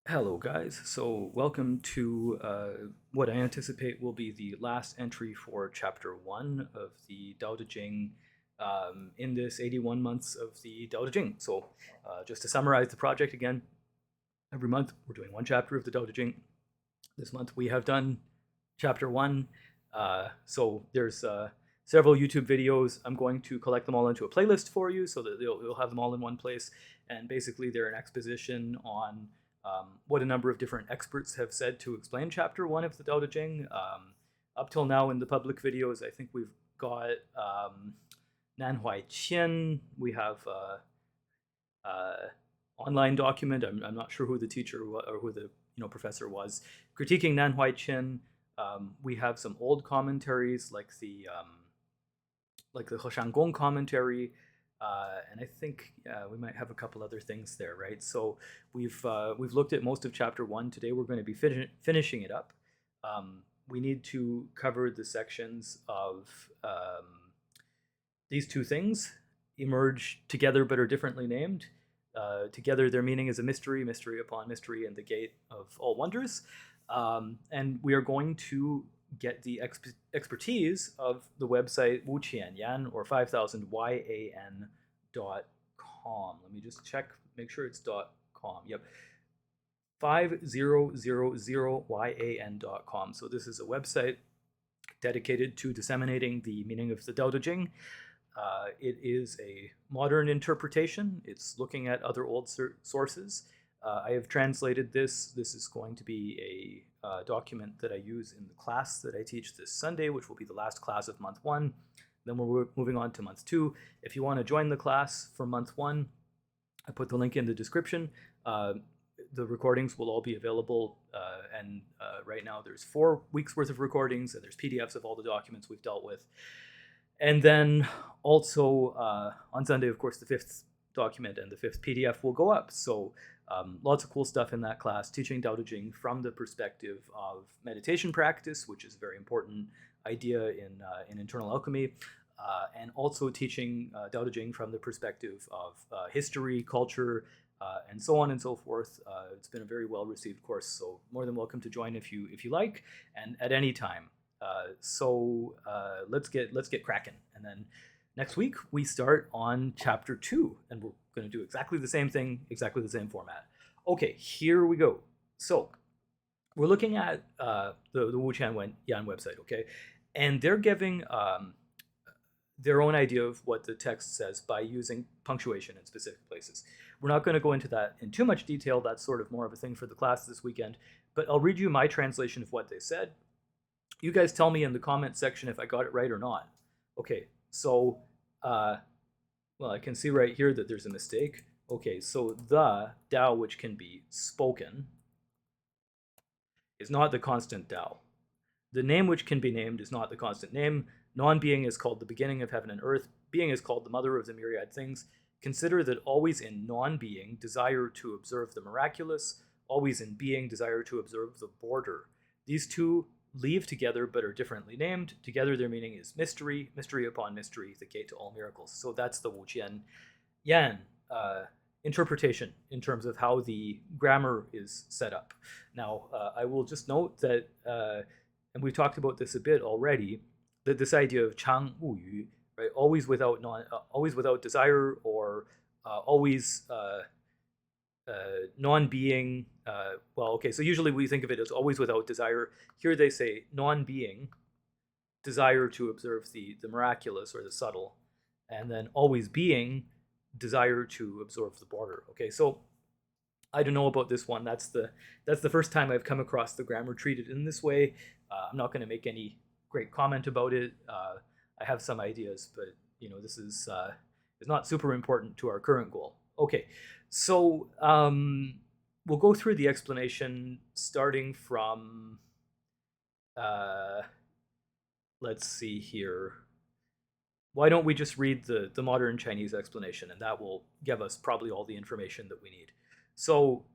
Hello, guys. So, welcome to what I anticipate will be the last entry for Chapter 1 of the Dao De Jing in this 81 months of the Dao De Jing. So, just to summarize the project again, every month we're doing one chapter of the Dao De Jing. This month we have done Chapter 1. So, there's several YouTube videos. I'm going to collect them all into a playlist for you so that you'll have them all in one place. And basically, they're an exposition on what a number of different experts have said to explain Chapter 1 of the Dao De Jing. Up till now in the public videos, I think we've got Nan Huai Qian. We have online document. I'm not sure who the teacher or who the professor was critiquing Nan Huai Qian. We have some old commentaries like the He Gong commentary, and I think we might have a couple other things there, right? So we've looked at most of Chapter 1. Today we're going to be finishing it up. We need to cover the sections of these two things emerge together but are differently named. Together their meaning is a mystery, mystery upon mystery, and the gate of all wonders. And we are going to get the expertise of the website wuqianyan or 5000yan.com. Let me just check, make sure it's .com. Yep. 5000yan.com. So this is a website dedicated to disseminating the meaning of the Dao De Jing. It is a modern interpretation. It's looking at other old sources. I have translated this. This is going to be a document that I use in the class that I teach this Sunday, which will be the last class of month 1. Then we're moving on to month 2. If you want to join the class for month 1, I put the link in the description. The recordings will all be available, and right now there's 4 weeks worth of recordings, and there's PDFs of all the documents we've dealt with. And then also on Sunday, of course, the 5th document and the 5th PDF will go up. So lots of cool stuff in that class, teaching Dao De Jing from the perspective of meditation practice, which is a very important idea in internal alchemy, and also teaching Dao De Jing from the perspective of history, culture, and so on and so forth. It's been a very well received course, so more than welcome to join if you like, and at any time. So let's get cracking, and then next week we start on Chapter 2, and we're going to do exactly the same thing, exactly the same format. Okay, here we go. So we're looking at the Wuqian Yan website, okay, and they're giving their own idea of what the text says by using punctuation in specific places. We're not going to go into that in too much detail. That's sort of more of a thing for the class this weekend. But I'll read you my translation of what they said. You guys tell me in the comment section if I got it right or not. Okay, so, well, I can see right here that there's a mistake. Okay, so the Dao which can be spoken is not the constant Dao. The name which can be named is not the constant name. Non-being is called the beginning of heaven and earth. Being is called the mother of the myriad things. Consider that always in non-being, desire to observe the miraculous. Always in being, desire to observe the border. These two leave together but are differently named. Together their meaning is mystery, mystery upon mystery, the gate to all miracles. So that's the Wuqian Yan interpretation in terms of how the grammar is set up. Now, I will just note that, and we've talked about this a bit already, that this idea of Chang Wu Yu, right, always without desire, or always non-being. Well, okay, so usually we think of it as always without desire. Here they say non-being, desire to observe the miraculous or the subtle, and then always being, desire to observe the border. Okay, so I don't know about this one. That's the first time I've come across the grammar treated in this way. I'm not going to make any great comment about it. I have some ideas, but this is not super important to our current goal. Okay, so we'll go through the explanation starting from, let's see here. Why don't we just read the modern Chinese explanation, and that will give us probably all the information that we need. So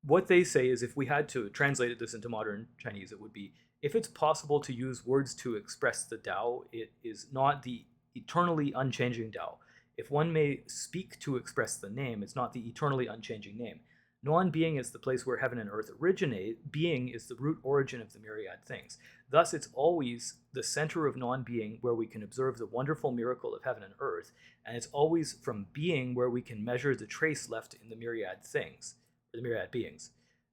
what they say is, if we had to translate this into modern Chinese, it would be, if it's possible to use words to express the Tao, it is not the eternally unchanging Tao. If one may speak to express the name, it's not the eternally unchanging name. Non-being is the place where heaven and earth originate. Being is the root origin of the myriad things. Thus, it's always the center of non-being where we can observe the wonderful miracle of heaven and earth, and it's always from being where we can measure the trace left in the myriad things, or the myriad beings.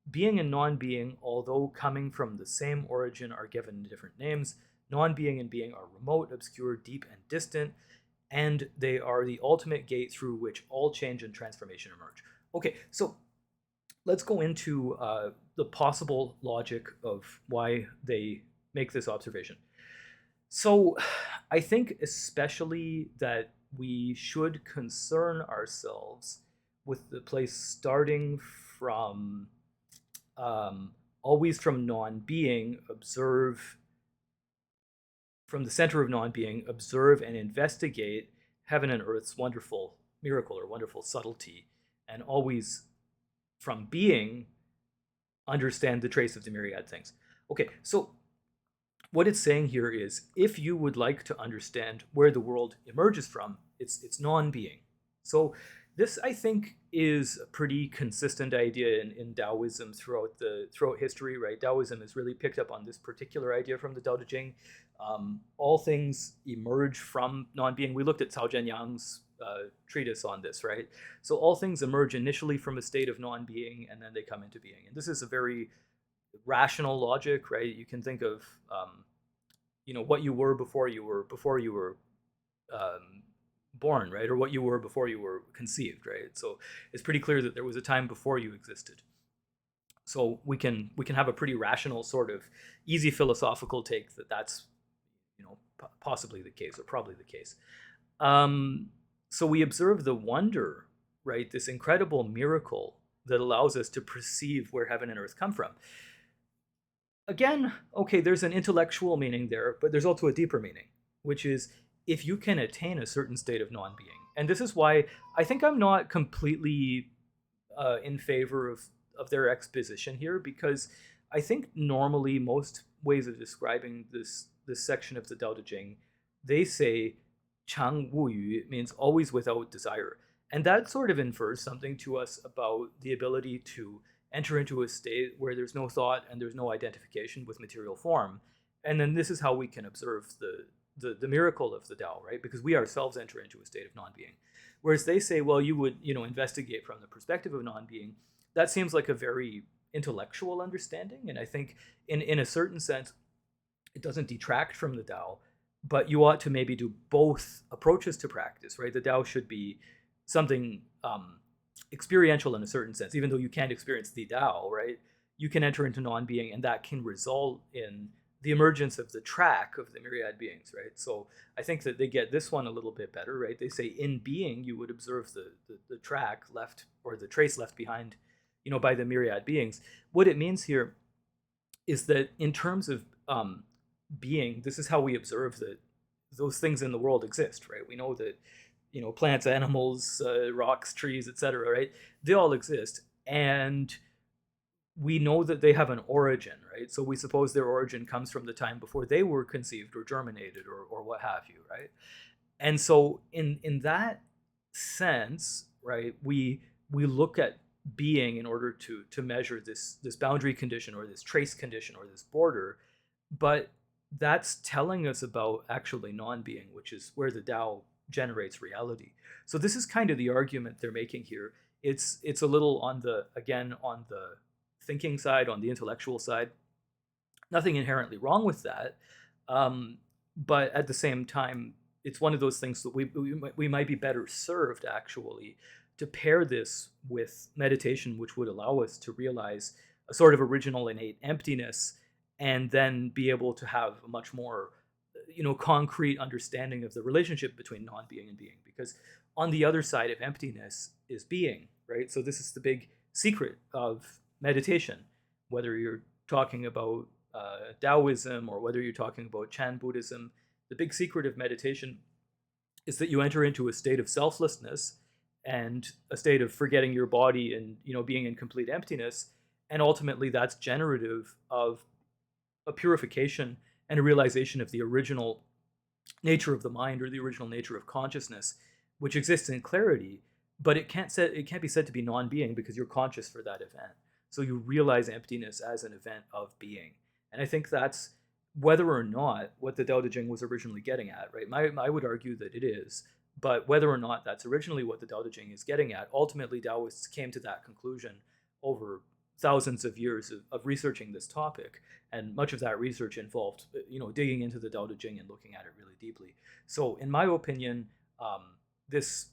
Being and non-being, although coming from the same origin, are given different names. Non-being and being are remote, obscure, deep, and distant, and they are the ultimate gate through which all change and transformation emerge. Okay, so let's go into the possible logic of why they make this observation. So I think especially that we should concern ourselves with the place starting from always from non-being, observe from the center of non-being, observe and investigate heaven and earth's wonderful miracle or wonderful subtlety, and always from being understand the trace of the myriad things. Okay, so what it's saying here is if you would like to understand where the world emerges from, it's non-being. So this, I think, is a pretty consistent idea in Taoism throughout history, right? Taoism has really picked up on this particular idea from the Dao De Jing. All things emerge from non-being. We looked at Cao Zhenyang's treatise on this, right? So all things emerge initially from a state of non-being, and then they come into being. And this is a very rational logic, right? You can think of, what you were before you were born, right? Or what you were before you were conceived, right? So it's pretty clear that there was a time before you existed. So we can have a pretty rational sort of easy philosophical take that that's possibly the case or probably the case. So we observe the wonder, right? This incredible miracle that allows us to perceive where heaven and earth come from. Again, okay, there's an intellectual meaning there, but there's also a deeper meaning, which is if you can attain a certain state of non-being. And this is why I think I'm not completely in favor of their exposition here, because I think normally most ways of describing this section of the Dao De Jing, they say Chang Wu Yu means always without desire. And that sort of infers something to us about the ability to enter into a state where there's no thought and there's no identification with material form. And then this is how we can observe the miracle of the Tao, right? Because we ourselves enter into a state of non-being. Whereas they say, well, you would, investigate from the perspective of non-being. That seems like a very intellectual understanding. And I think in a certain sense, it doesn't detract from the Tao, but you ought to maybe do both approaches to practice, right? The Tao should be something experiential in a certain sense, even though you can't experience the Tao, right? You can enter into non-being, and that can result in the emergence of the track of the myriad beings, right? So I think that they get this one a little bit better, right? They say in being, you would observe the track left, or the trace left behind, by the myriad beings. What it means here is that in terms of being, this is how we observe that those things in the world exist, right? We know that plants, animals, rocks, trees, etc., right? They all exist, and we know that they have an origin, right? So we suppose their origin comes from the time before they were conceived or germinated or what have you, right? And so in that sense, right, we look at being in order to measure this boundary condition or this trace condition or this border, but that's telling us about actually non-being, which is where the Tao generates reality. So this is kind of the argument they're making here. It's a little on the thinking side, on the intellectual side. Nothing inherently wrong with that, but at the same time, it's one of those things that we might be better served actually to pair this with meditation, which would allow us to realize a sort of original innate emptiness, and then be able to have a much more concrete understanding of the relationship between non-being and being. Because on the other side of emptiness is being, right? So this is the big secret of meditation, whether you're talking about Taoism or whether you're talking about Chan Buddhism. The big secret of meditation is that you enter into a state of selflessness and a state of forgetting your body and being in complete emptiness, and ultimately that's generative of a purification and a realization of the original nature of the mind, or the original nature of consciousness, which exists in clarity. but it can't be said to be non-being because you're conscious for that event. So you realize emptiness as an event of being, and I think that's whether or not what the Tao Te Ching was originally getting at, right? I would argue that it is, but whether or not that's originally what the Tao Te Ching is getting at, ultimately Taoists came to that conclusion over thousands of years of researching this topic, and much of that research involved, digging into the Tao Te Ching and looking at it really deeply. So, in my opinion, this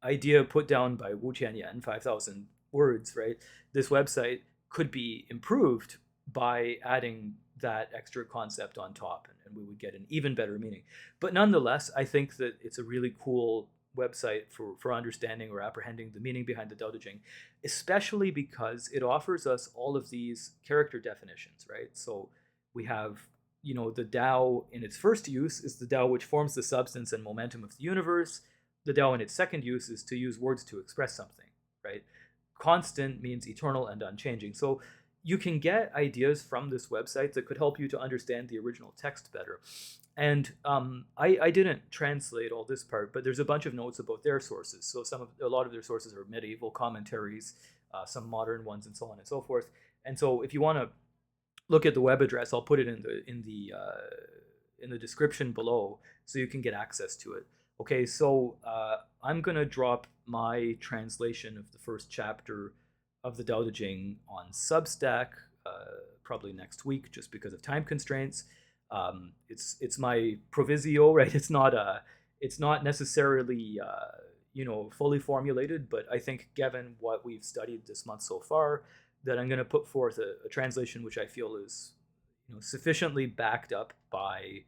idea put down by Wu Qianyan, 5,000 words, right? This website could be improved by adding that extra concept on top, and we would get an even better meaning. But nonetheless, I think that it's a really cool website for understanding or apprehending the meaning behind the Tao Te Ching, especially because it offers us all of these character definitions, right? So we have, the Tao in its first use is the Tao which forms the substance and momentum of the universe. The Tao in its second use is to use words to express something, right? Constant means eternal and unchanging. So you can get ideas from this website that could help you to understand the original text better. And I didn't translate all this part, but there's a bunch of notes about their sources. So a lot of their sources are medieval commentaries, some modern ones, and so on and so forth. And so if you want to look at the web address, I'll put it in the description below, so you can get access to it. Okay, so I'm gonna drop my translation of the first chapter of the Dao De Jing on Substack probably next week, just because of time constraints. It's my provisio, right? It's not necessarily fully formulated, but I think given what we've studied this month so far, that I'm going to put forth a translation which I feel is sufficiently backed up by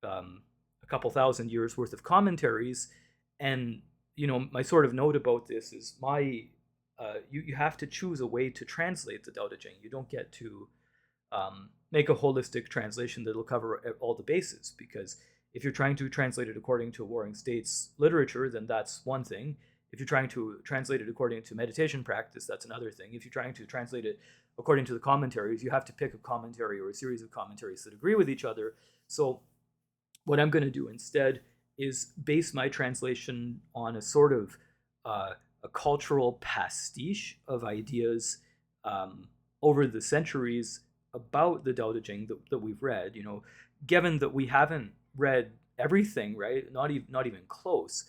a couple thousand years worth of commentaries. And my sort of note about this is you have to choose a way to translate the Tao Te Ching. You don't get to make a holistic translation that'll cover all the bases, because if you're trying to translate it according to Warring States literature, then that's one thing. If you're trying to translate it according to meditation practice, that's another thing. If you're trying to translate it according to the commentaries, you have to pick a commentary or a series of commentaries that agree with each other. So what I'm going to do instead is base my translation on a sort of a cultural pastiche of ideas over the centuries about the Dao De Jing that we've read. Given that we haven't read everything, right? Not even close,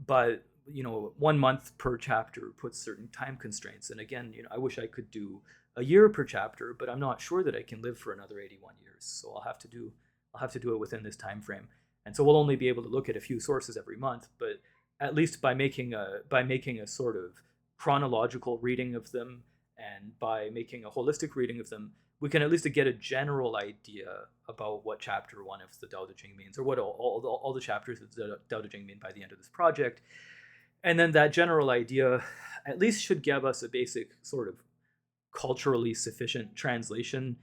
but 1 month per chapter puts certain time constraints. And again, I wish I could do a year per chapter, but I'm not sure that I can live for another 81 years. So I'll have to do it within this time frame. And so we'll only be able to look at a few sources every month, but at least by making a sort of chronological reading of them, and by making a holistic reading of them, we can at least get a general idea about what chapter 1 of the Dao De Jing means, or what all the chapters of the Dao De Jing mean by the end of this project. And then that general idea at least should give us a basic sort of culturally sufficient translation.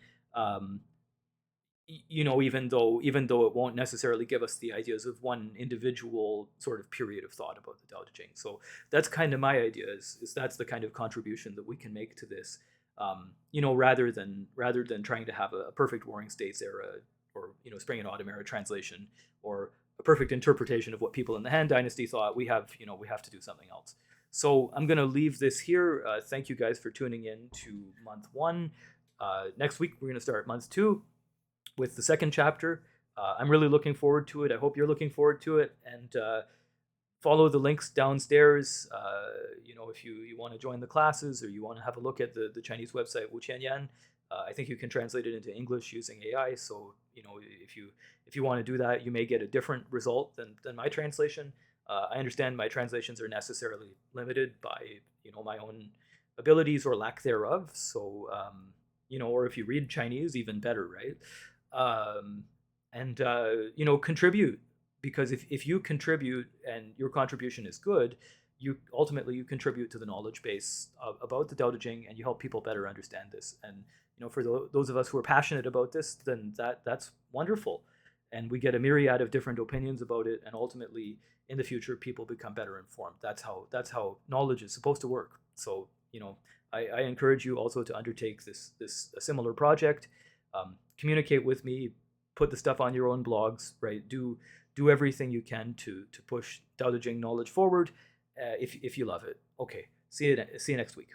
Even though it won't necessarily give us the ideas of one individual sort of period of thought about the Tao Te Ching. So that's kind of my idea, is that's the kind of contribution that we can make to this, rather than trying to have a perfect Warring States era, or Spring and Autumn era translation, or a perfect interpretation of what people in the Han Dynasty thought. We have to do something else. So I'm going to leave this here. Thank you guys for tuning in to month 1. Next week we're going to start month 2 with the second chapter. I'm really looking forward to it. I hope you're looking forward to it. And follow the links downstairs. If you want to join the classes, or you want to have a look at the Chinese website Wu Qianyan, I think you can translate it into English using AI. So if you want to do that, you may get a different result than my translation. I understand my translations are necessarily limited by my own abilities or lack thereof. So or if you read Chinese, even better, right? Contribute, because if you contribute and your contribution is good, you contribute to the knowledge base about the Dao De Jing, and you help people better understand this. And for those of us who are passionate about this, then that's wonderful, and we get a myriad of different opinions about it, and ultimately in the future people become better informed. That's how knowledge is supposed to work. So I encourage you also to undertake a similar project. Communicate with me, put the stuff on your own blogs, right? Do everything you can to push Dao De Jing knowledge forward, if you love it. Okay, see you next week.